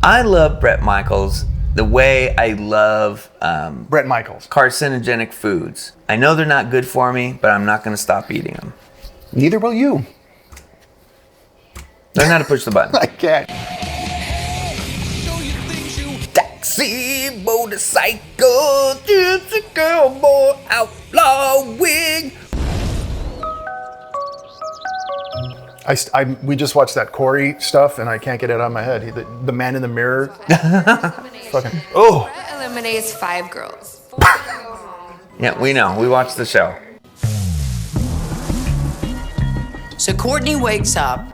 I love Bret Michaels the way I love Bret Michaels. carcinogenic foods. I know they're not good for me, but I'm not going to stop eating them. Neither will you. Learn how to push the button. I can't. Taxi, motorcycle, gypsy girl, boy, outlaw wig. We just watched that Corey stuff, and I can't get it out of my head. The man in the mirror. Fucking. Oh. Bret eliminates 5 girls. Yeah, we know. We watched the show. So Courtney wakes up.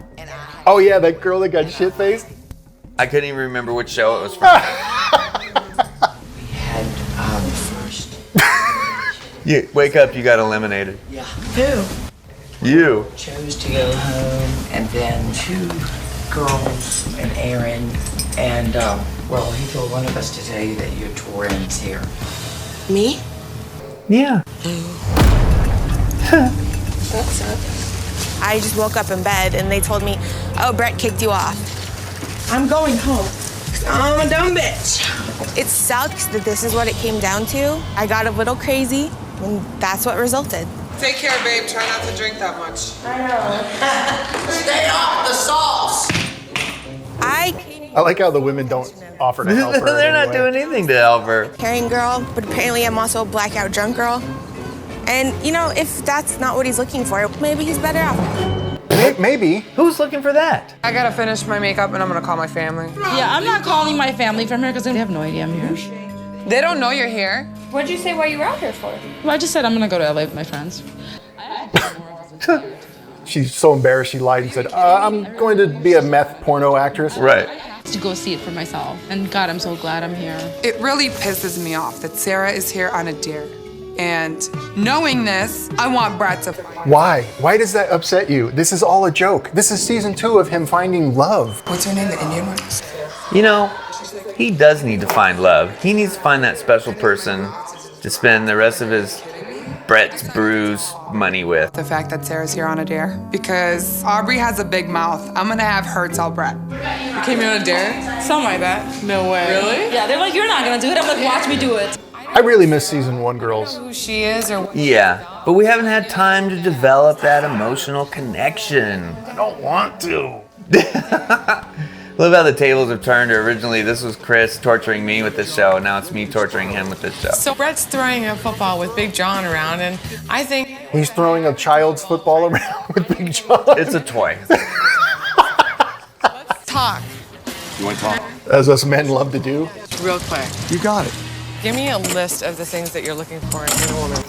Oh yeah, that girl that got shit faced. I couldn't even remember which show it was from. And first. You wake up, you got eliminated. Yeah. Who? You. Chose to go home, and then 2 girls and Aaron, and well, he told one of us to tell you that your twins here. Me? Yeah. That sucks. I just woke up in bed and they told me, oh, Bret kicked you off. I'm going home. I'm a dumb bitch. It sucks that this is what it came down to. I got a little crazy and that's what resulted. Take care, babe. Try not to drink that much. I know. Stay off the sauce. I like how the women don't offer to help her. They're not doing anything to help her. caring girl, but apparently I'm also a blackout drunk girl. And, you know, if that's not what he's looking for, maybe he's better off. Maybe. Who's looking for that? I gotta finish my makeup and I'm gonna call my family. Yeah, I'm not calling my family from here because they have no idea I'm here. They don't know you're here. What'd you say why you were out here for? Well, I just said I'm gonna go to LA with my friends. She's so embarrassed she lied and said, I'm going to be a meth porno actress. Right. To go see it for myself. And God, I'm so glad I'm here. It really pisses me off that Sarah is here on a dare. And knowing this, I want Bret to fight. Why? Why does that upset you? This is all a joke. This is season 2 of him finding love. What's her name, the Indian one? You know, he does need to find love. He needs to find that special person to spend the rest of his Bret's Brews money with. The fact that Sarah's here on a dare. Because Aubrey has a big mouth. I'm gonna have her tell Bret. You came here on a dare? Something like that. No way. Really? Yeah, they're like, you're not gonna do it. I'm like, watch me do it. I really miss season 1 girls. Who she is or Yeah, but we haven't had time to develop that emotional connection. I don't want to. Love how the tables have turned. Originally, this was Chris torturing me with this show. Now it's me torturing him with this show. So Bret's throwing a football with Big John around, and I think He's throwing a child's football around with Big John. It's a toy. talk You want to talk? As us men love to do. real quick. You got it. Give me a list of the things that you're looking for in a woman.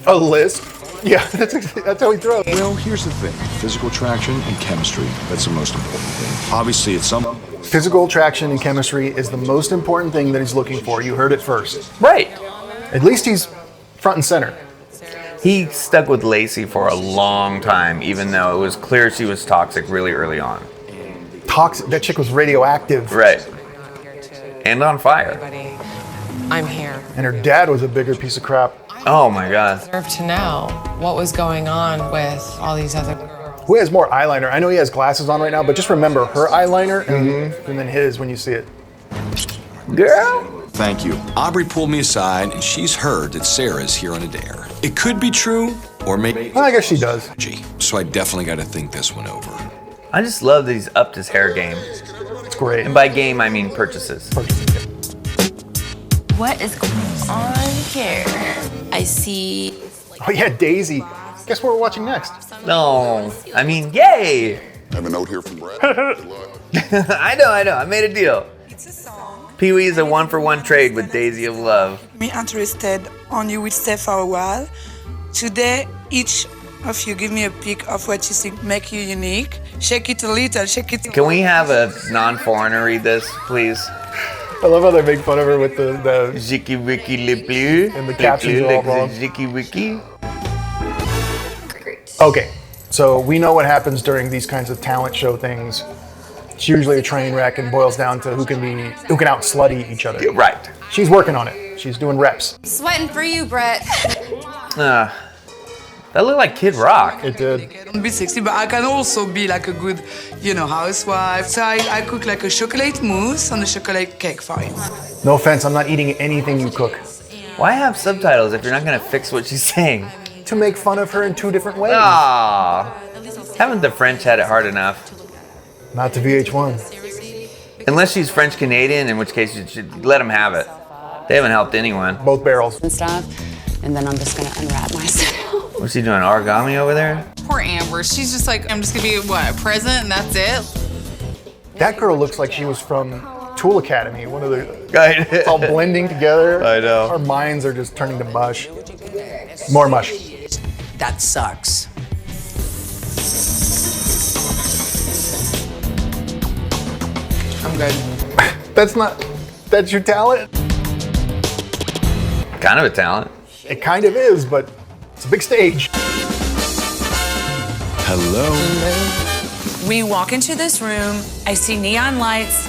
A list. Yeah, that's how we throw. Well, here's the thing. Physical attraction and chemistry. That's the most important thing. Obviously, it's some... Physical attraction and chemistry is the most important thing that he's looking for. You heard it first. Right. At least he's front and center. He stuck with Lacey for a long time, even though it was clear she was toxic really early on. Toxic. That chick was radioactive. Right. And on fire. Everybody, I'm here. And her dad was a bigger piece of crap. Oh my God. Deserve to know what was going on with all these other girls. Who has more eyeliner? I know he has glasses on right now, but just remember her eyeliner and then his when you see it. Girl. Thank you. Aubrey pulled me aside, and she's heard that Sarah's here on a dare. It could be true, or maybe... Well, I guess she does. So I definitely got to think this one over. I just love that he's upped his hair game. It's great. And by game, I mean purchases. What is going on here? I see. Oh yeah, Daisy. Guess what we're watching next? No, I mean, yay! I have a note here from Bret. Good luck. I know. I made a deal. Pee Wee is a 1-for-1 trade with Daisy of Love. Me interested on you will stay for a while. Today, each of you give me a pic of what you think make you unique. Shake it a little, shake it. Can we have a non-foreigner read this, please? I love how they make fun of her with the Jiki Wiki Le Bleu. And the captions are all wrong. Jiki Wiki. Okay, so we know what happens during these kinds of talent show things. It's usually a train wreck and boils down to who can out slutty each other. Right. She's working on it. She's doing reps. Sweating for you, Bret. That looked like Kid Rock. It did. I don't be sexy, but I can also be like a good, housewife. So I cook like a chocolate mousse and a chocolate cake for him. No offense, I'm not eating anything you cook. Why have subtitles if you're not gonna fix what she's saying? To make fun of her in 2 different ways. Ah, haven't the French had it hard enough? Not to VH1. Unless she's French Canadian, in which case you should let them have it. They haven't helped anyone. Both barrels. And stuff, and then I'm just gonna unwrap myself. What's she doing, origami over there? Poor Amber. She's just like, I'm just gonna be, a present and that's it? That girl looks like she was from Tool Academy. One of the, Right. it's all blending together. I know. Our minds are just turning to mush. More mush. That sucks. I'm good. That's your talent? Kind of a talent. It kind of is, but it's a big stage. Hello. We walk into this room, I see neon lights.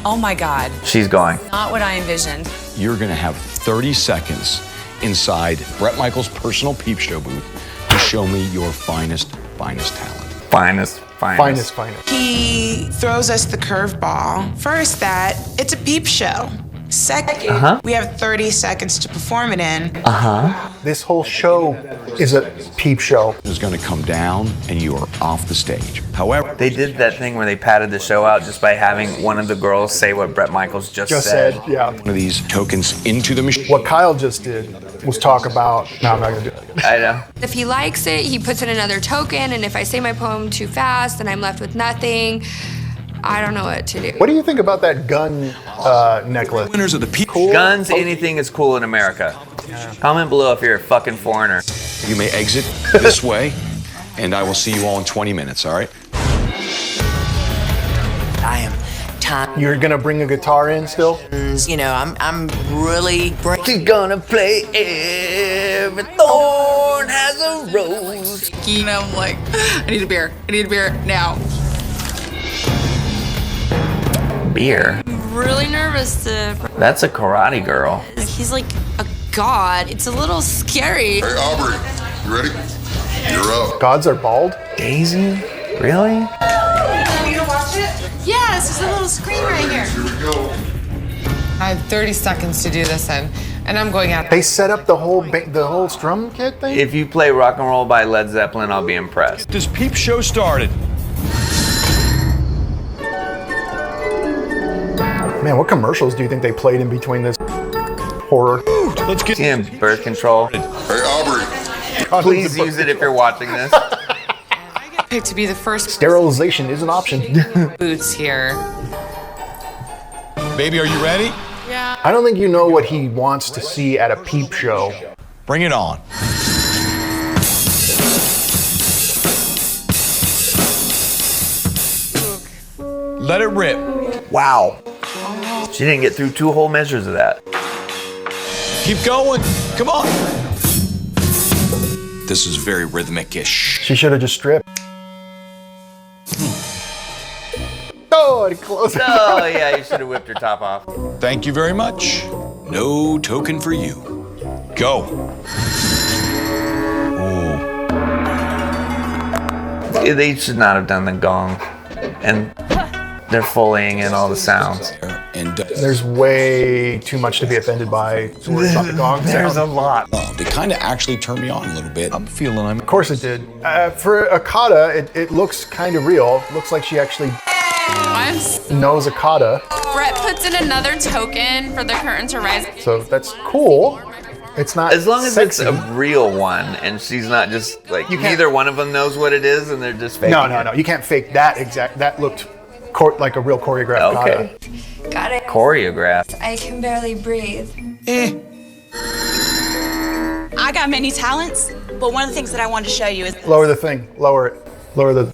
Oh my God. She's going. Not what I envisioned. You're going to have 30 seconds inside Bret Michaels' personal Peep Show booth to show me your finest talent. Finest. Finest. He throws us the curveball. First, that it's a peep show. Second, we have 30 seconds to perform it in. This whole show is a peep show. Is going to come down and you are off the stage. However, They did that thing where they padded the show out just by having one of the girls say what Bret Michaels just said, said. yeah. one of these tokens into the machine. What Kyle just did was talk about, no, I'm not gonna do it. I know. If he likes it, he puts in another token, and if I say my poem too fast, then I'm left with nothing. I don't know what to do. What do you think about that gun necklace? Winners of the Peep Guns, anything is cool in America. Comment below if you're a fucking foreigner. You may exit this way, and I will see you all in 20 minutes, all right? I am time. You're gonna bring a guitar in still? I'm really She's gonna play every thorn has a rose. And I'm like, I need a beer now. Beer. Really nervous to. That's a karate girl. He's like a god. It's a little scary. Hey, Aubrey, you ready? You're up. Gods are bald? Daisy? Really? You gonna watch it? Yeah, it's just a little screen right here. Here we go. I have 30 seconds to do this in, and I'm going out. They set up the whole strum kit thing? If you play Rock and Roll by Led Zeppelin, I'll be impressed. This Peep Show started. Man, what commercials do you think they played in between this horror? Let's get Him, birth control. Hey, Aubrey. Please use it if you're watching this. Picked to be the first Sterilization is an option. boots here. Baby, are you ready? I don't think you know what he wants to see at a peep show. Bring it on. Let it rip. Wow. She didn't get through 2 whole measures of that. Keep going. Come on. This is very rhythmic-ish. She should have just stripped. Oh, it closed. Oh, yeah, you should have whipped her top off. Thank you very much. No token for you. Go. Ooh. They should not have done the gong. And they're Foleying in all the sounds. And There's way too much to be offended by. So we're about the gong There's a sound. lot. it kind of actually turned me on a little bit. I'm feeling Of course it did. For Akata, it looks kind of real. Looks like she actually knows Akata. Bret puts in another token for the curtain to rise. So that's cool. It's not As long as sexy. it's a real one and she's not just like, You can't- neither one of them knows what it is and they're just faking No. You can't fake that exact. That looked like a real choreographed Okay. kata. Got it. Choreographed. I can barely breathe. I got many talents, but one of the things that I wanted to show you is Lower the thing. Lower it. Lower the.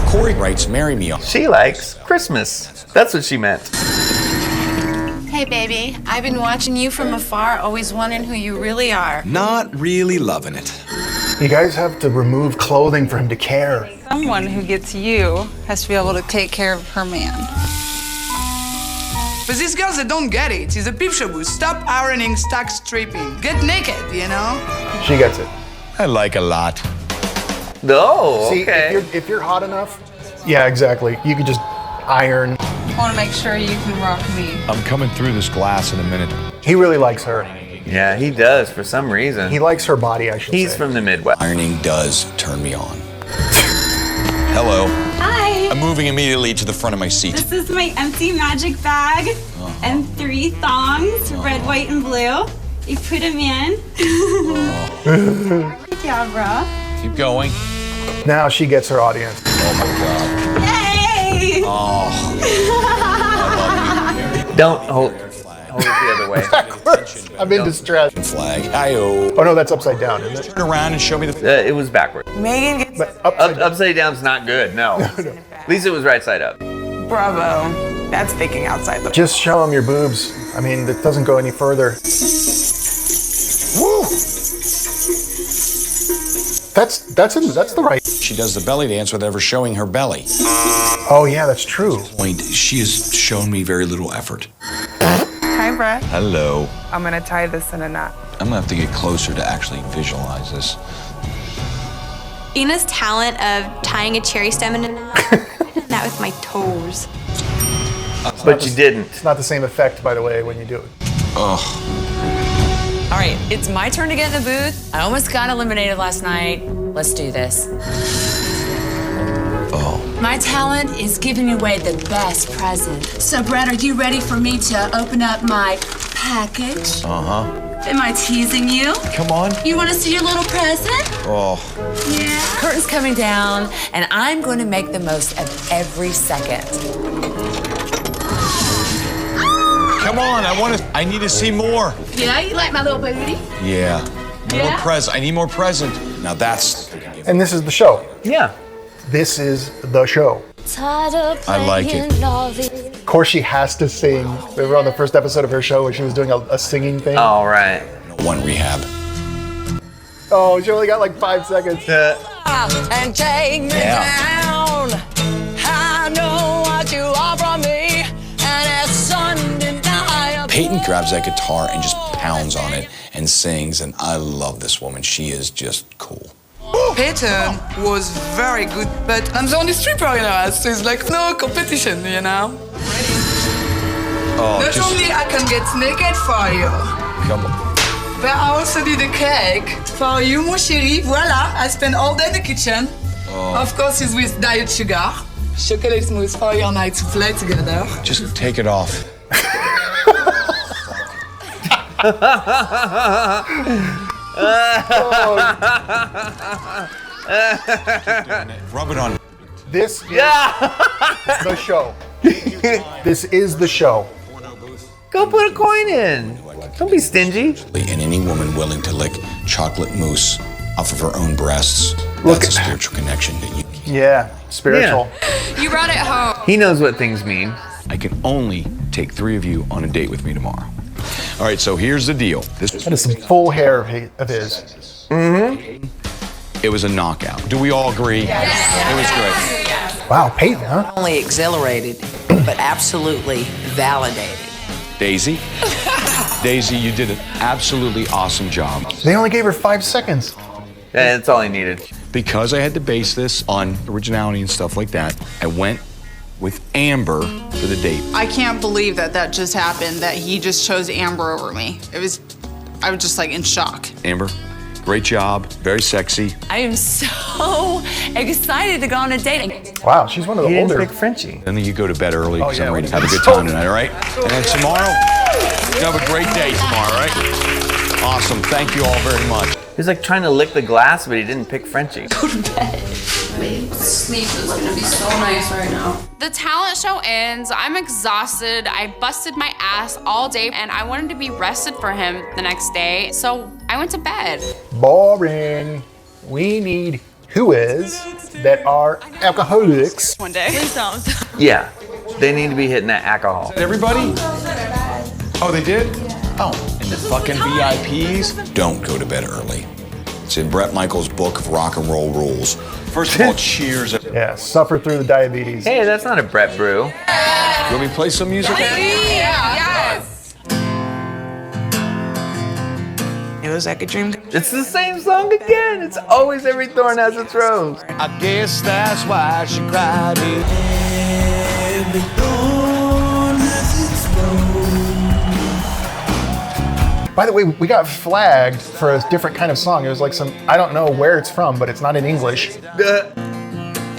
Corey writes, marry me. She likes Christmas. That's what she meant. Hey, baby. I've been watching you from afar, always wondering who you really are. Not really loving it. You guys have to remove clothing for him to care. Someone who gets you has to be able to take care of her man. But these girls, they don't get it. It's a peep show booth. Stop ironing, start stripping. Get naked, you know? She gets it. I like a lot. No, See, okay. if you're hot enough, yeah, exactly. You can just iron. I want to make sure you can rock me. I'm coming through this glass in a minute. He really likes her. Yeah, he does for some reason. He likes her body, I should He's say. from the Midwest. Ironing does turn me on. Hello. Hi. I'm moving immediately to the front of my seat. This is my empty magic bag and 3 thongs, red, white, and blue. You put them in. Yeah, bro. Keep going. Now she gets her audience. Oh my God. Yay! Oh. Don't hold it the other way. I'm in distress. Flag. Hi-oh. Oh no, that's upside down, isn't it? Turn around and show me the... It was backward. Megan gets But upside down. Upside down's not good, no. At least it was right side up. bravo. That's thinking outside the Just show him your boobs. I mean, it doesn't go any further. Woo! That's the right. She does the belly dance without ever showing her belly. Oh yeah, that's true. Point, she has shown me very little effort. Hi, Bret. Hello. I'm gonna tie this in a knot. I'm gonna have to get closer to actually visualize this. Ina's talent of tying a cherry stem in a knot, that with my toes. But you didn't. It's not the same effect, by the way, when you do it. Ugh. All right, it's my turn to get in the booth. I almost got eliminated last night. Let's do this. Oh. My talent is giving away the best present. So, Bret, are you ready for me to open up my package? Uh-huh. Am I teasing you? Come on. You want to see your little present? Oh. Yeah. Curtain's coming down, and I'm going to make the most of every second. Come on, I need to see more. Yeah, you like my little booty? Yeah. More present. I need more present. Now that's... And this is the show. Yeah. This is the show. I like it. Of course, she has to sing. Remember on the first episode of her show where she was doing a singing thing? All right. One rehab. Oh, she only got like 5 seconds. And take me down. I know what you are from me, and it's undeniable. Peyton grabs that guitar and just pounds on it and sings, and I love this woman. She is just cool. Peyton was very good, but I'm the only stripper in our house, so it's like no competition, you know? Oh, Not only I can get naked for you, come on. but I also did a cake for you, mon chéri. Voila, I spent all day in the kitchen. Oh. Of course, it's with diet sugar. Chocolate mousse for your night to play together. Just take it off. Rub it on. This is the show. This is the show. Go put a coin in. Don't be stingy. And any woman willing to lick chocolate mousse off of her own breasts, Look that's a spiritual connection that you... Yeah, spiritual. You brought it home. He knows what things mean. I can only take 3 of you on a date with me tomorrow. All right, so here's the deal. That is some full hair of his. Mm-hmm. It was a knockout. Do we all agree? Yes. It was great. Wow, Peyton, huh? Not only exhilarated, but absolutely validated. Daisy? Daisy, you did an absolutely awesome job. They only gave her 5 seconds. That's all he needed. Because I had to base this on originality and stuff like that, I went with Amber for the date. I can't believe that just happened, that he just chose Amber over me. I was just like in shock. Amber, great job, very sexy. I am so excited to go on a date. Wow, she's one of the older. Pick Frenchie. And then you go to bed early because I'm ready to have a when good you- time tonight, all right? And then tomorrow, you have a great day tomorrow, all right? Awesome, thank you all very much. He was like trying to lick the glass, but he didn't pick Frenchie. Go to bed. My sleep is gonna be so nice right now. The talent show ends. I'm exhausted. I busted my ass all day, and I wanted to be rested for him the next day, so I went to bed. Boring. We need whoas that are alcoholics. One day. Please don't. Yeah, they need to be hitting that alcohol. Everybody? Oh, they did? Oh, and the fucking VIPs? Don't go to bed early. It's in Bret Michaels' book of rock and roll rules. First of all, cheers. Yeah, suffer through the diabetes. Hey, that's not a Bret brew. You want me to play some music? Yes. It was like a dream. It's the same song again. It's always every thorn has its rose. I guess that's why she cried. Every thorn has its rose. By the way, we got flagged for a different kind of song. It was like some, I don't know where it's from, but it's not in English.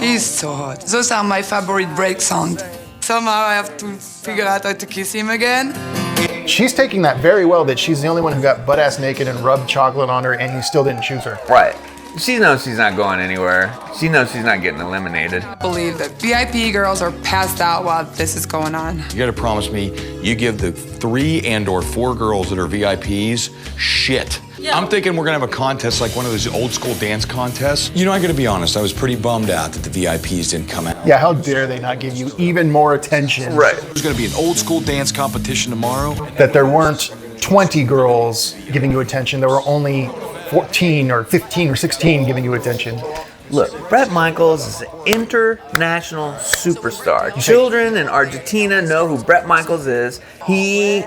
He's so hot. Those are my favorite break sound. Somehow I have to figure out how to kiss him again. She's taking that very well, that she's the only one who got butt-ass naked and rubbed chocolate on her, and you still didn't choose her. Right. She knows she's not going anywhere. She knows she's not getting eliminated. I believe that VIP girls are passed out while this is going on. You gotta promise me you give the 3 and/or 4 girls that are VIPs shit. Yeah. I'm thinking we're gonna have a contest like one of those old school dance contests. You know, I gotta be honest, I was pretty bummed out that the VIPs didn't come out. Yeah, how dare they not give you even more attention? Right. There's gonna be an old school dance competition tomorrow. That there weren't 20 girls giving you attention. There were only 14 or 15 or 16 giving you attention. Look, Bret Michaels is an international superstar. Children in Argentina know who Bret Michaels is. He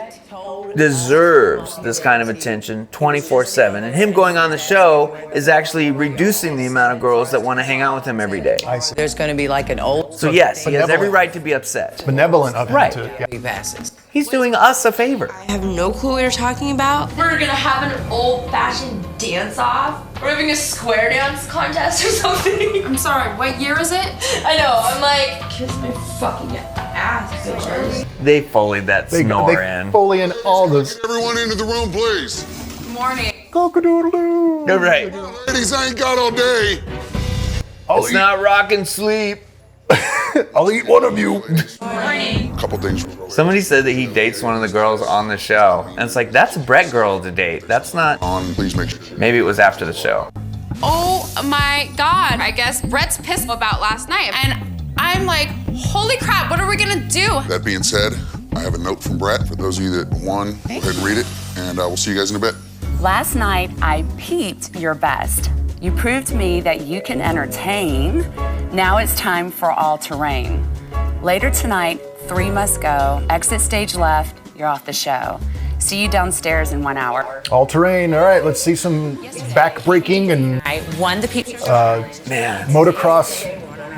deserves this kind of attention 24/7. And him going on the show is actually reducing the amount of girls that want to hang out with him every day. I see. There's going to be like an old. So yes, he has every right to be upset. Benevolent of him Right. to. Yeah. He passes. He's doing us a favor. I have no clue what you're talking about. We're gonna have an old-fashioned dance-off. We're having a square dance contest or something. I'm sorry, what year is it? I know, I'm like, kiss my fucking ass, bitches. They foleyed that snore in. Foley in all those. Everyone into the room, please. Good morning. Cock-a-doodle-doo. You're right. Ladies, I ain't got all day. It's not rock and sleep. I'll eat one of you. Couple things. Somebody said that he dates one of the girls on the show. And it's like, that's a Bret girl to date. That's not. On, please make sure. Maybe it was after the show. Oh my God. I guess Bret's pissed about last night. And I'm like, holy crap, what are we gonna do? That being said, I have a note from Bret for those of you that won. Go ahead and read it, and we'll see you guys in a bit. Last night, I peeped your best. You proved to me that you can entertain. Now it's time for all to reign. Later tonight, 3 must go. Exit stage left, you're off the show. See you downstairs in 1 hour. All terrain. All right, let's see some back-breaking and I won the Peep. Man. motocross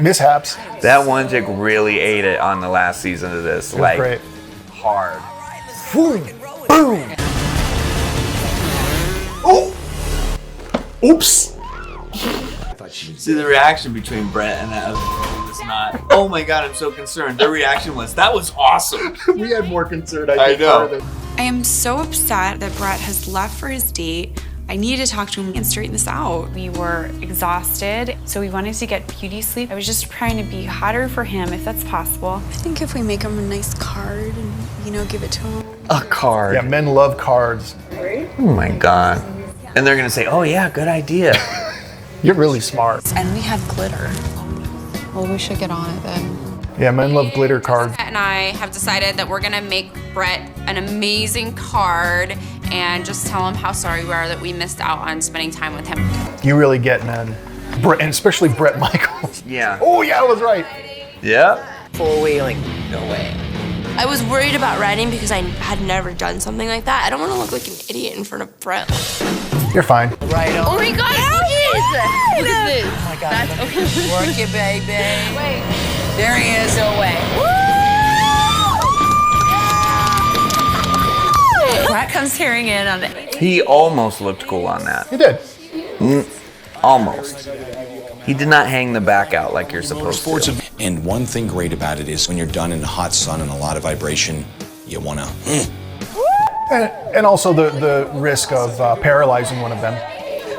mishaps. That one chick really ate it on the last season of this. It was Like, great. hard. Boom! Boom! Oh! Oops! See, the reaction between Bret and that other was not, oh my God, I'm so concerned. Their reaction was, that was awesome. We had more concern, I think, know. part of it. I am so upset that Bret has left for his date. I need to talk to him and straighten this out. We were exhausted, so we wanted to get beauty sleep. I was just trying to be hotter for him, if that's possible. I think if we make him a nice card and, give it to him. A card. Yeah, men love cards. Oh my God. And they're going to say, oh yeah, good idea. You're really smart. And we have glitter. Well, we should get on it then. Yeah, men love glitter cards. And I have decided that we're gonna make Bret an amazing card and just tell him how sorry we are that we missed out on spending time with him. You really get men. Bret, and especially Bret Michaels. Yeah. Oh yeah, I was right. Yeah. Four-wheeling. No way. I was worried about writing because I had never done something like that. I don't want to look like an idiot in front of Bret. You're fine. Right on. Oh my God, look at this. Oh my God. Work it, baby. Wait. There he is. No way. Bret comes hearing in on the. He almost looked cool on that. He did. Almost. He did not hang the back out like you're supposed to. And one thing great about it is when you're done in the hot sun and a lot of vibration, you wanna. And also the risk of paralyzing one of them.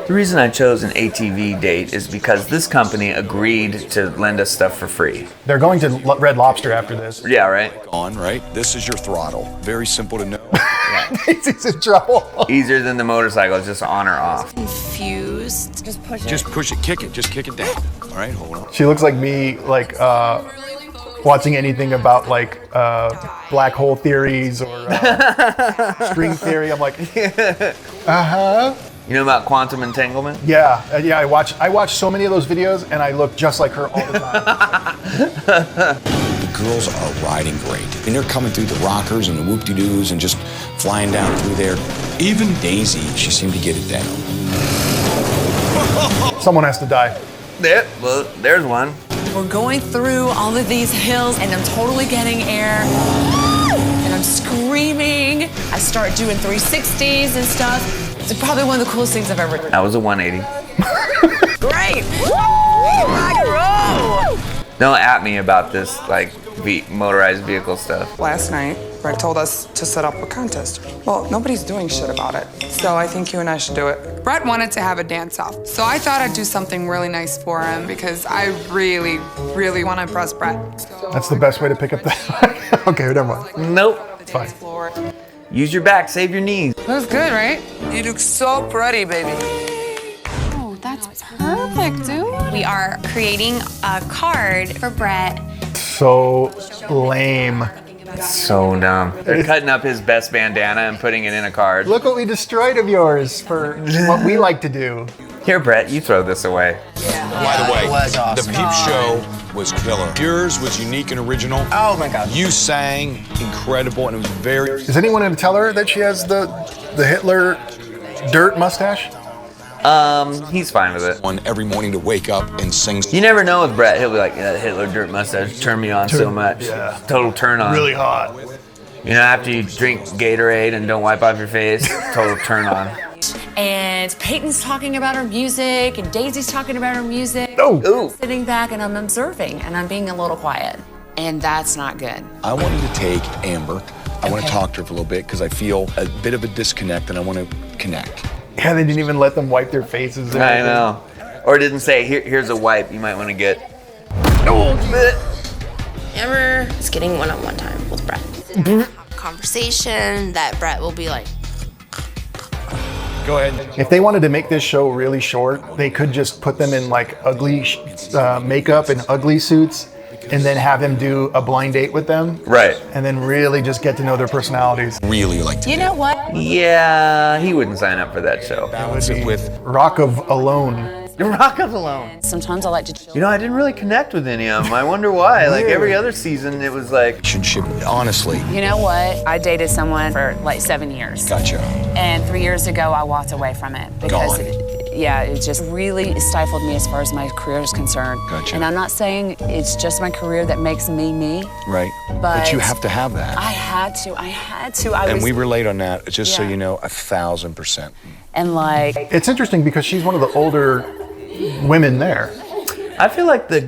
The reason I chose an ATV date is because this company agreed to lend us stuff for free. They're going to Red Lobster after this. Yeah, right? On, right? This is your throttle. Very simple to know. He's in trouble. Easier than the motorcycle, just on or off. Confused. Just push it. Just push it, kick it, just kick it down. All right, hold on. She looks like me, like watching anything about like black hole theories or string theory. I'm like, You know about quantum entanglement? Yeah. I watch so many of those videos, and I look just like her all the time. The girls are riding great. And they're coming through the rockers and the whoop-de-doos and just flying down through there. Even Daisy, she seemed to get it down. Someone has to die. Yeah, well, there's one. We're going through all of these hills and I'm totally getting air. And I'm screaming. I start doing 360s and stuff. It's probably one of the coolest things I've ever done. That was a 180. Great! Rock and roll! Don't at me about this, like, motorized vehicle stuff. Last night, Bret told us to set up a contest. Well, nobody's doing shit about it, so I think you and I should do it. Bret wanted to have a dance-off, so I thought I'd do something really nice for him because I really, really want to impress Bret. That's the best way to pick up that. Okay, never mind. Nope. Fine. Use your back, save your knees. That was good, right? You look so pretty, baby. Oh, that's perfect, dude. We are creating a card for Bret. So lame. So dumb. They're cutting up his best bandana and putting it in a card. Look what we destroyed of yours for what we like to do. Here, Bret, you throw this away. By the way, the Peep show was killer. Yours was unique and original. Oh my God. You sang incredible, and it was very... Is anyone going to tell her that she has the Hitler dirt mustache? He's fine with it. On every morning to wake up and sing. You never know with Bret. He'll be like, yeah, that Hitler dirt mustache turned me on so much. Yeah. Total turn on. Really hot. You know, after you drink Gatorade and don't wipe off your face, total turn on. And Peyton's talking about her music, and Daisy's talking about her music. Oh. Sitting back and I'm observing, and I'm being a little quiet. And that's not good. I wanted to take Amber. I want to talk to her for a little bit because I feel a bit of a disconnect and I want to connect. Yeah, they didn't even let them wipe their faces. I know. Or didn't say, here's a wipe you might want to get. Amber is getting one-on-one time with Bret. Conversation that Bret will be like, Go ahead. If they wanted to make this show really short, they could just put them in like ugly makeup and ugly suits and then have him do a blind date with them. Right. And then really just get to know their personalities. Really like to. You know what? Yeah, he wouldn't sign up for that show. Balance it with Rock of Alone. Rock of Alone. Sometimes I like to. You know, I didn't really connect with any of them. I wonder why. Like every other season, it was like. Honestly. You know what? I dated someone for like 7 years. Gotcha. And 3 years ago, I walked away from it because, Gone. it just really stifled me as far as my career is concerned. Gotcha. And I'm not saying it's just my career that makes me me. Right. But you have to have that. I had to. And we relate on that, just so Yeah. you know, 1,000%. And like. It's interesting because she's one of the older women there. I feel like the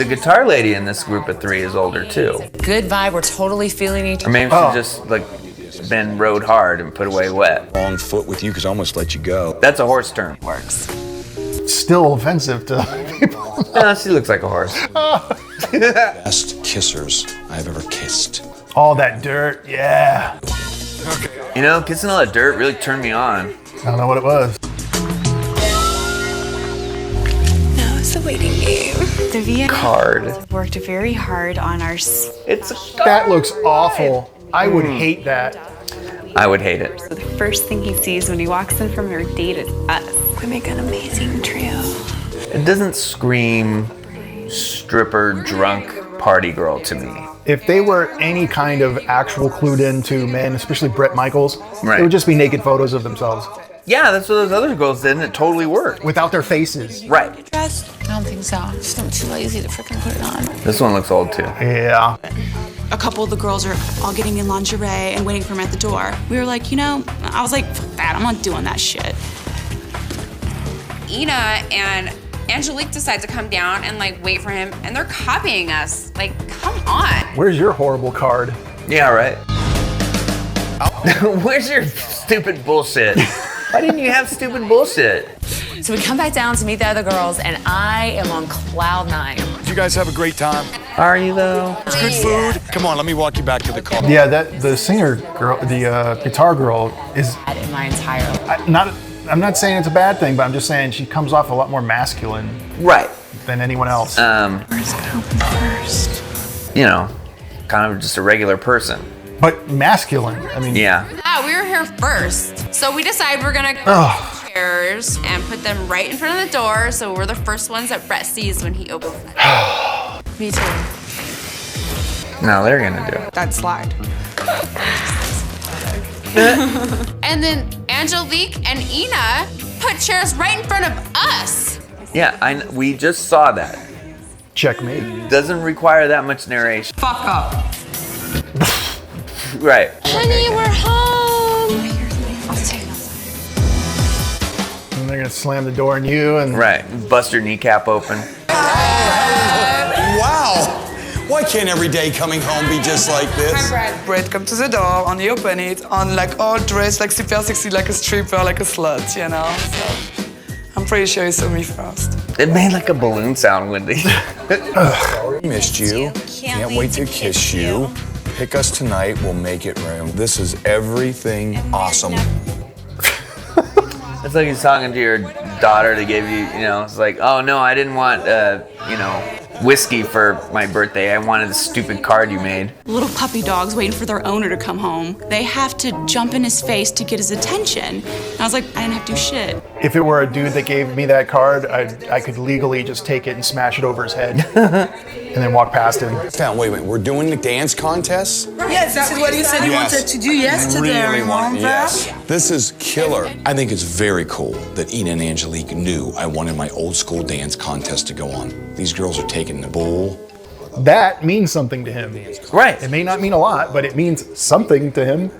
guitar lady in this group of three is older too. Good vibe. We're totally feeling each Or maybe she's just like been rode hard and put away wet. Wrong foot with you because I almost let you go. That's a horse term. Works. Still offensive to people. No, she looks like a horse. Best kissers I've ever kissed. All that dirt, yeah. You know, kissing all that dirt really turned me on. I don't know what it was. Now it's the waiting game. The VA Card. worked very hard on our. It's a card. That looks awful. I would hate that. I would hate it. So the first thing he sees when he walks in from our date is us. We make an amazing trio. It doesn't scream stripper drunk party girl to me. If they were any kind of actual clued into men, especially Bret Michaels, Right. it would just be naked photos of themselves. Yeah, that's what those other girls did, and it totally worked. Without their faces. Right. dress? I don't think so. Just I'm too lazy to freaking put it on. This one looks old too. Yeah. A couple of the girls are all getting in lingerie and waiting for him at the door. We were like, I was like, fuck that, I'm not doing that shit. Ina and Angelique decide to come down and like wait for him, and they're copying us. Like, come on. Where's your horrible card? Yeah, right. Where's your stupid bullshit? Why didn't you have stupid bullshit? So we come back down to meet the other girls, and I am on cloud 9. Did you guys have a great time? Are you though? It's good food. Come on, let me walk you back to the car. Yeah, the singer girl, the guitar girl is In my entire life. I'm not saying it's a bad thing, but I'm just saying she comes off a lot more masculine Right. than anyone else. Where's gonna open first? You know, kind of just a regular person. But masculine. I mean, Yeah. Yeah, we were here first. So we decide we're gonna Ugh. chairs and put them right in front of the door, so we're the first ones that Bret sees when he opens it. Me too. No, they're gonna do it. that slide. And then Angelique and Ina put chairs right in front of us. Yeah, we just saw that. Checkmate. Doesn't require that much narration. Fuck up. Right. Honey, we're home. And they're gonna slam the door on you and Right. Bust your kneecap open. Wow! Why can't every day coming home be just like this? Bret come to the door, and you open it, on like all dressed like super sexy, like a stripper, like a slut, you know? So I'm pretty sure you saw me first. It made like a balloon sound, Wendy. Missed you. Can't wait to kiss you. Pick us tonight. We'll make it room. This is everything awesome. It's like he's talking to your daughter to give you, it's like, oh no, I didn't want, whiskey for my birthday. I wanted the stupid card you made. Little puppy dogs waiting for their owner to come home. They have to jump in his face to get his attention. And I was like, I didn't have to do shit. if it were a dude that gave me that card, I could legally just take it and smash it over his head and then walk past him. Wait a minute, we're doing the dance contest? Yes, this is what you said you wanted to do yesterday, remember? Yes. This is killer. I think it's very cool that Ina and Angelique knew I wanted my old school dance contest to go on. These girls are taking the bull. That means something to him. Right. It may not mean a lot, but it means something to him.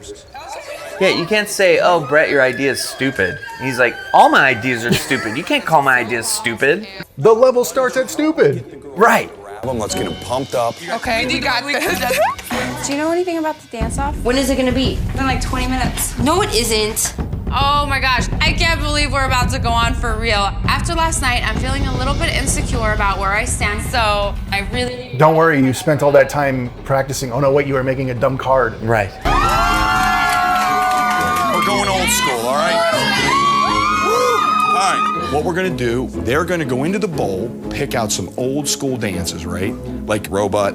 Yeah, you can't say, oh, Bret, your idea is stupid. He's like, all my ideas are stupid. You can't call my ideas stupid. The level starts at stupid. Right. Let's get them pumped up. Okay, you got this. Do you know anything about the dance-off? When is it gonna be? In like 20 minutes. No, it isn't. Oh my gosh, I can't believe we're about to go on for real. After last night, I'm feeling a little bit insecure about where I stand, so I really... Don't worry, you spent all that time practicing. Oh no, wait, you were making a dumb card. Right. We're going old school, all right? All right, what we're gonna do, they're gonna go into the bowl, pick out some old school dances, right? Like Robot,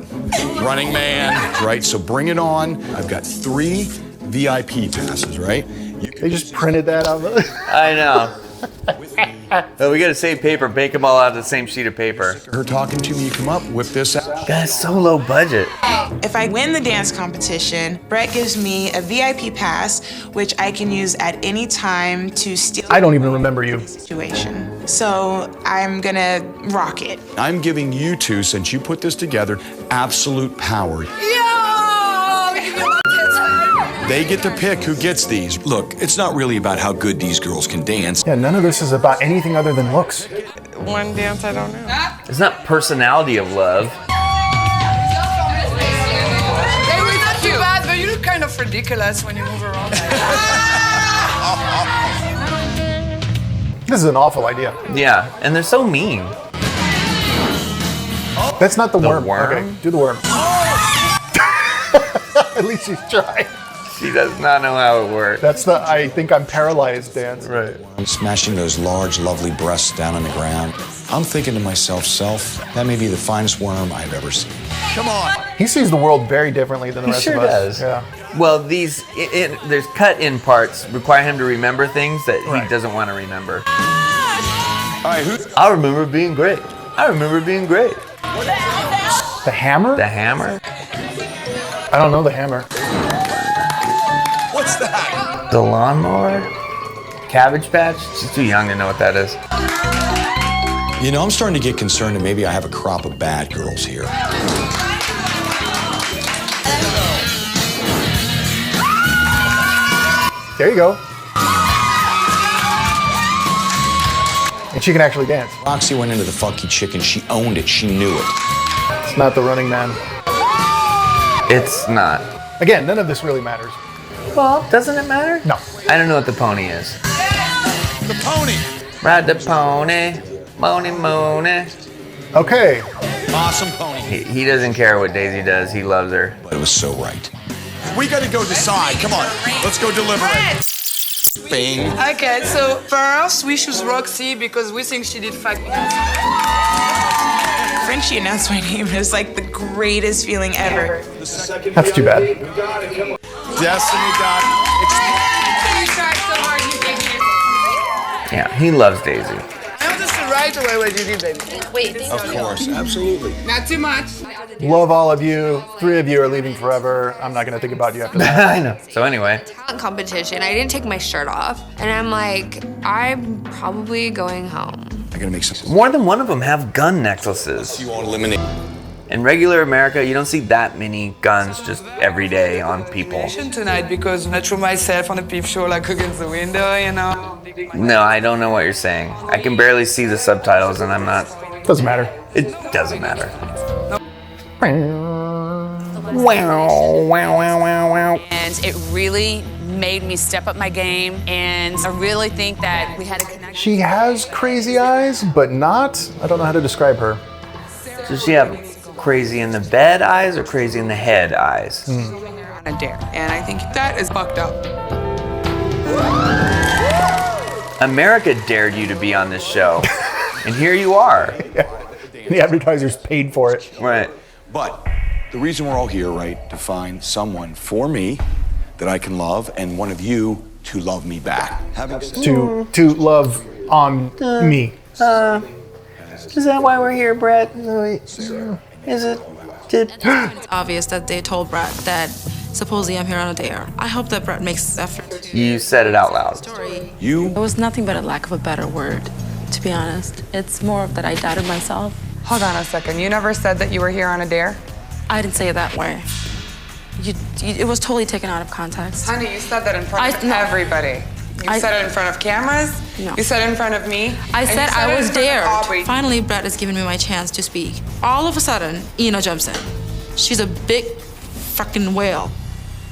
Running Man, right? So bring it on. I've got 3 VIP passes, right? They just printed that on the... I know. Oh, we gotta save paper, bake them all out of the same sheet of paper. Her talking to me, you come up, whip this out. Guys, so low budget. If I win the dance competition, Bret gives me a VIP pass, which I can use at any time to steal. I don't even remember you. Situation. So I'm gonna rock it. I'm giving you 2, since you put this together, absolute power. They get to pick who gets these. Look, it's not really about how good these girls can dance. Yeah, none of this is about anything other than looks. One dance I don't know. It's not personality of love. They were not too bad, but you look kind of ridiculous when you move around. This is an awful idea. Yeah, and they're so mean. That's not the worm. worm? Okay, do the worm. At least she's trying. She does not know how it works. That's the I think I'm paralyzed dance. Right. I'm smashing those large, lovely breasts down on the ground. I'm thinking to myself, that may be the finest worm I've ever seen. Come on. He sees the world very differently than the rest sure of us. does. Yeah. Well, there's cut-in parts require him to remember things that he doesn't want to remember. All right, I remember being great. I remember being great. The hammer? The hammer? I don't know the hammer. What's that? The lawnmower? Cabbage Patch? She's too young to know what that is. You know, I'm starting to get concerned that maybe I have a crop of bad girls here. There you go. And she can actually dance. Roxy went into the funky chicken. She owned it. She knew it. It's not the Running Man. It's not. Again, none of this really matters. Well, doesn't it matter? No. I don't know what the pony is. The pony. Ride the pony. Mony. Okay. Awesome pony. He doesn't care what Daisy does. He loves her. But it was so right. We got to go decide. Come on. Let's go deliberate. Bing. Okay, so first we choose Roxy because we think she did fuck. Frenchie announced my name. It was like the greatest feeling ever. That's too bad. Destiny got You tried so hard, you gave me Yeah, he loves Daisy. I want us to ride right away when you need, baby. Wait, Of course, absolutely. Not too much. Love all of you. 3 of you are leaving forever. I'm not gonna think about you after that. I know. So anyway, talent competition. I didn't take my shirt off, and I'm like, I'm probably going home. I gotta make some. more than one of them have gun necklaces. You want to eliminate. In regular America, you don't see that many guns just every day on people. Tonight because I threw myself on a peep show like against the window, you know. No, I don't know what you're saying. I can barely see the subtitles and I'm not... Doesn't matter. It doesn't matter. And it really made me step up my game, and I really think that we had a connection. She has crazy eyes, but not. I don't know how to describe her. Does she have crazy in the bed eyes or crazy in the head eyes? On a dare, and I think that is fucked up. America dared you to be on this show, and here you are. Yeah. The advertisers paid for it. Right. But the reason we're all here, right, to find someone for me that I can love, and one of you to love me back. To love on me. Is that why we're here, Bret? Is it? It's obvious that they told Bret that supposedly I'm here on a dare. I hope that Bret makes effort. You said it out loud. You? It was nothing but a lack of a better word, to be honest. It's more of that I doubted myself. Hold on a second. You never said that you were here on a dare? I didn't say it that way. It was totally taken out of context. Honey, you said that in front of everybody. You said it in front of cameras. No. You said it in front of me. I said I was dared. Aubrey. Finally, Bret is giving me my chance to speak. All of a sudden, Ina jumps in. She's a big fucking whale.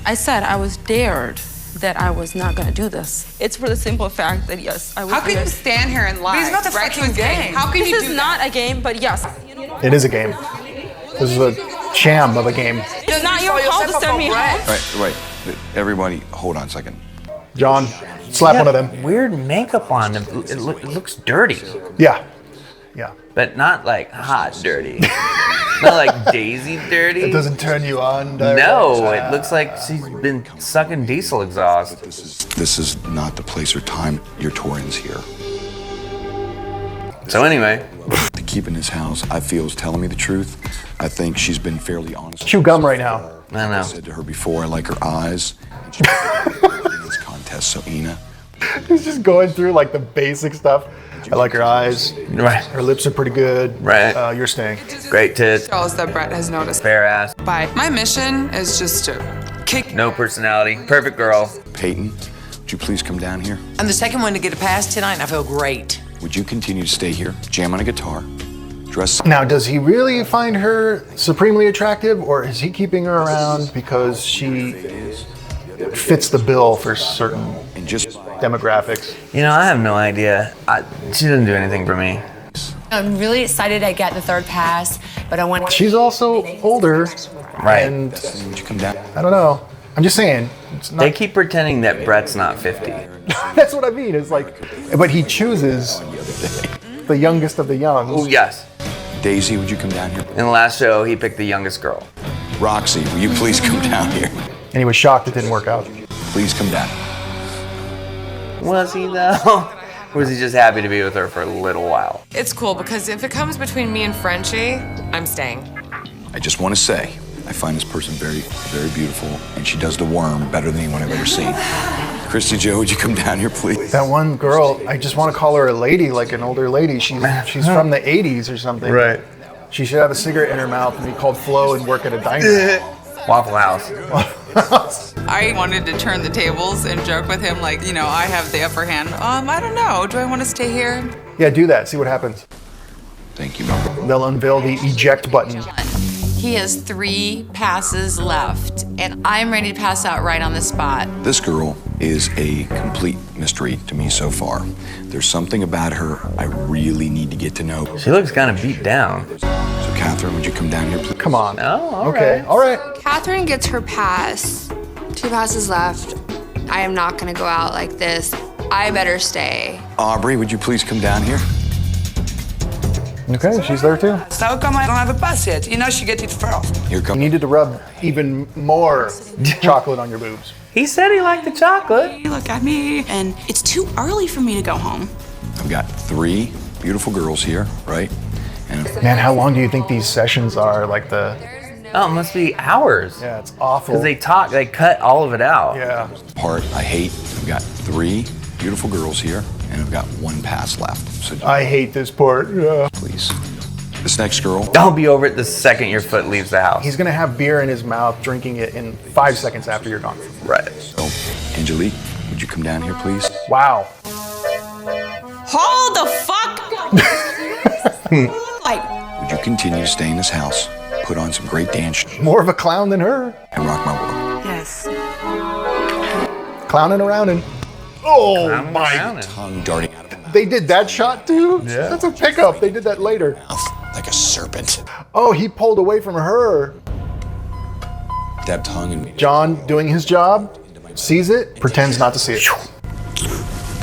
I said I was dared that I was not gonna do this. It's for the simple fact that yes, I was. How can you stand here and lie? But it's not a fucking game. How can you do This is not a game, but yes. It is a game. This is a sham of a game. It's not your fault to send me home. Right. Everybody, hold on a second. John, slap one of them. Weird makeup on them. It looks dirty. Yeah. But not like hot dirty. Not like Daisy dirty. It doesn't turn you on. No, it looks like she's been sucking diesel exhaust. This is not the place or time your Torian's here. So anyway. To keep in this house, I feel is telling me the truth. I think she's been fairly honest. Chew gum right now. I know. I said to her before, I like her eyes. And she in this contest, so Ina. He's just going through like the basic stuff. I like her eyes. Right. Her lips are pretty good. Right. You're staying. Great tits. Shows that Bret has noticed. Fair ass. But my mission is just to kick. No personality. Perfect girl. Peyton, would you please come down here? I'm the second one to get a pass tonight, and I feel great. Would you continue to stay here, jam on a guitar, dress? Now, does he really find her supremely attractive, or is he keeping her around because she fits the bill for certain and just demographics? You know, I have no idea. She doesn't do anything for me. I'm really excited I got the third pass, but I want. She's also older. Right. And would you come down? I don't know. I'm just saying. It's not... They keep pretending that Bret's not 50. That's what I mean. It's like, but he chooses the youngest of the young. Oh, yes. Daisy, would you come down here? In the last show, he picked the youngest girl. Roxy, will you please come down here? And he was shocked it didn't work out. Please come down. Was he, though? Or was he just happy to be with her for a little while? It's cool because if it comes between me and Frenchie, I'm staying. I just want to say, I find this person very, very beautiful, and she does the worm better than anyone I've ever seen. Christy Joe, would you come down here, please? That one girl, I just want to call her a lady, like an older lady. She's from the 80s or something. Right. She should have a cigarette in her mouth and be called Flo and work at a diner. Waffle House. I wanted to turn the tables and joke with him like, you know, I have the upper hand. I don't know. Do I want to stay here? Yeah, do that. See what happens. Thank you. They'll unveil the eject button. He has 3 passes left, and I'm ready to pass out right on the spot. This girl is a complete mystery to me so far. There's something about her I really need to get to know. She looks kind of beat down. So, Catherine, would you come down here, please? Come on. Oh, okay. All right. Catherine gets her pass. 2 passes left. I am not gonna go out like this. I better stay. Aubrey, would you please come down here? Okay, she's there too. So how come I don't have a pass yet? You know she get it first. Here You comes. needed to rub even more chocolate on your boobs. He said he liked the chocolate. Look at me, and it's too early for me to go home. I've got 3 beautiful girls here, right? And Man, how long do you think these sessions are? Like Oh, it must be hours. Yeah, it's awful. Because they cut all of it out. Yeah. part I hate. I've got 3 beautiful girls here, and I've got 1 pass left. So I hate this part. Yeah. please. This next girl. I'll be over it the second your foot leaves the house. He's gonna have beer in his mouth, drinking it in 5 seconds after you're gone. Right. So, Angelique, would you come down here, please? Wow. Hold the fuck like. Would you continue to stay in this house, put on some great dance, More of a clown than her. and rock my world? Yes. Clowning around and oh Clowning my! around and- Tongue darting out of the They did that shot too. Yeah. That's a pickup. They did that later. mouth like a serpent. Oh, he pulled away from her. That tongue and John doing his job, sees it, pretends not to see it.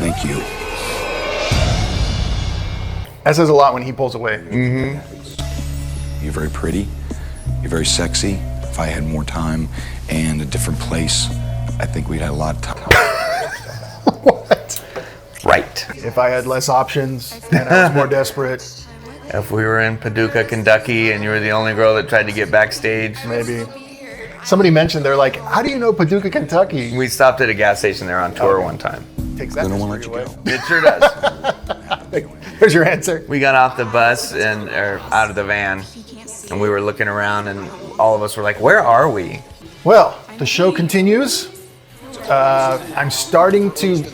thank you. That says a lot when he pulls away. Mm-hmm. You're very pretty. You're very sexy. If I had more time and a different place, I think we'd have a lot of time. What? Right. If I had less options and I was more desperate, If we were in Paducah, Kentucky, and you were the only girl that tried to get backstage, maybe. Somebody mentioned, they're like, how do you know Paducah, Kentucky? we stopped at a gas station there on tour one time. Takes that Then I won't mystery let you away. go. It sure does. There's your answer. We got off the bus or out of the van, and we were looking around, and all of us were like, "Where are we?" Well, the show continues. I'm starting to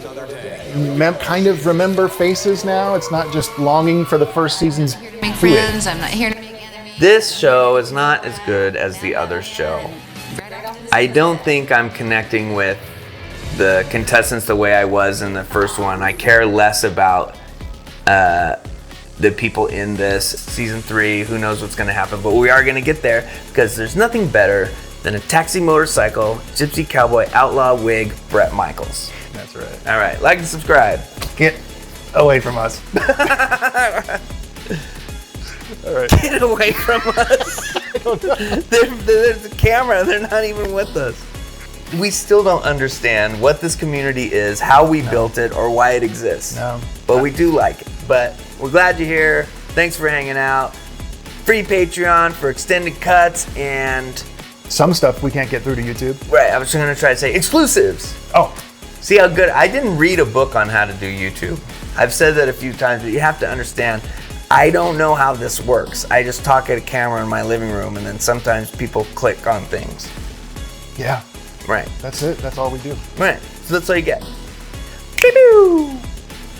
kind of remember faces now. It's not just longing for the first season's Make fluid. friends. I'm not here to make enemies. This show is not as good as the other show. I don't think I'm connecting with the contestants the way I was in the first one. I care less about the people in this season 3. Who knows what's going to happen, but we are going to get there because there's nothing better than a taxi motorcycle, gypsy cowboy, outlaw wig, Bret Michaels. That's right. All right, like and subscribe. Get away from us. All right. Get away from us. There's a camera. They're not even with us. We still don't understand what this community is, how we built it, or why it exists. No. But we do like it. But we're glad you're here. Thanks for hanging out. Free Patreon for extended cuts and... Some stuff we can't get through to YouTube. Right, I was going to try to say exclusives. Oh. See how good... I didn't read a book on how to do YouTube. I've said that a few times, but you have to understand, I don't know how this works. I just talk at a camera in my living room, and then sometimes people click on things. Yeah. Right. That's it. That's all we do. Right. So that's all you get. Pew pew.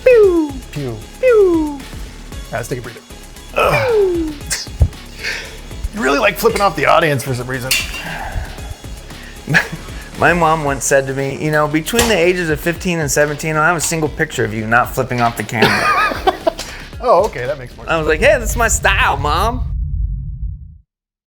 Pew. Pew. Pew. Let's take a breather. Ugh. You really like flipping off the audience for some reason. My mom once said to me, you know, between the ages of 15 and 17, I don't have a single picture of you not flipping off the camera. Oh, okay. That makes more sense. I was like, hey, that's my style, Mom.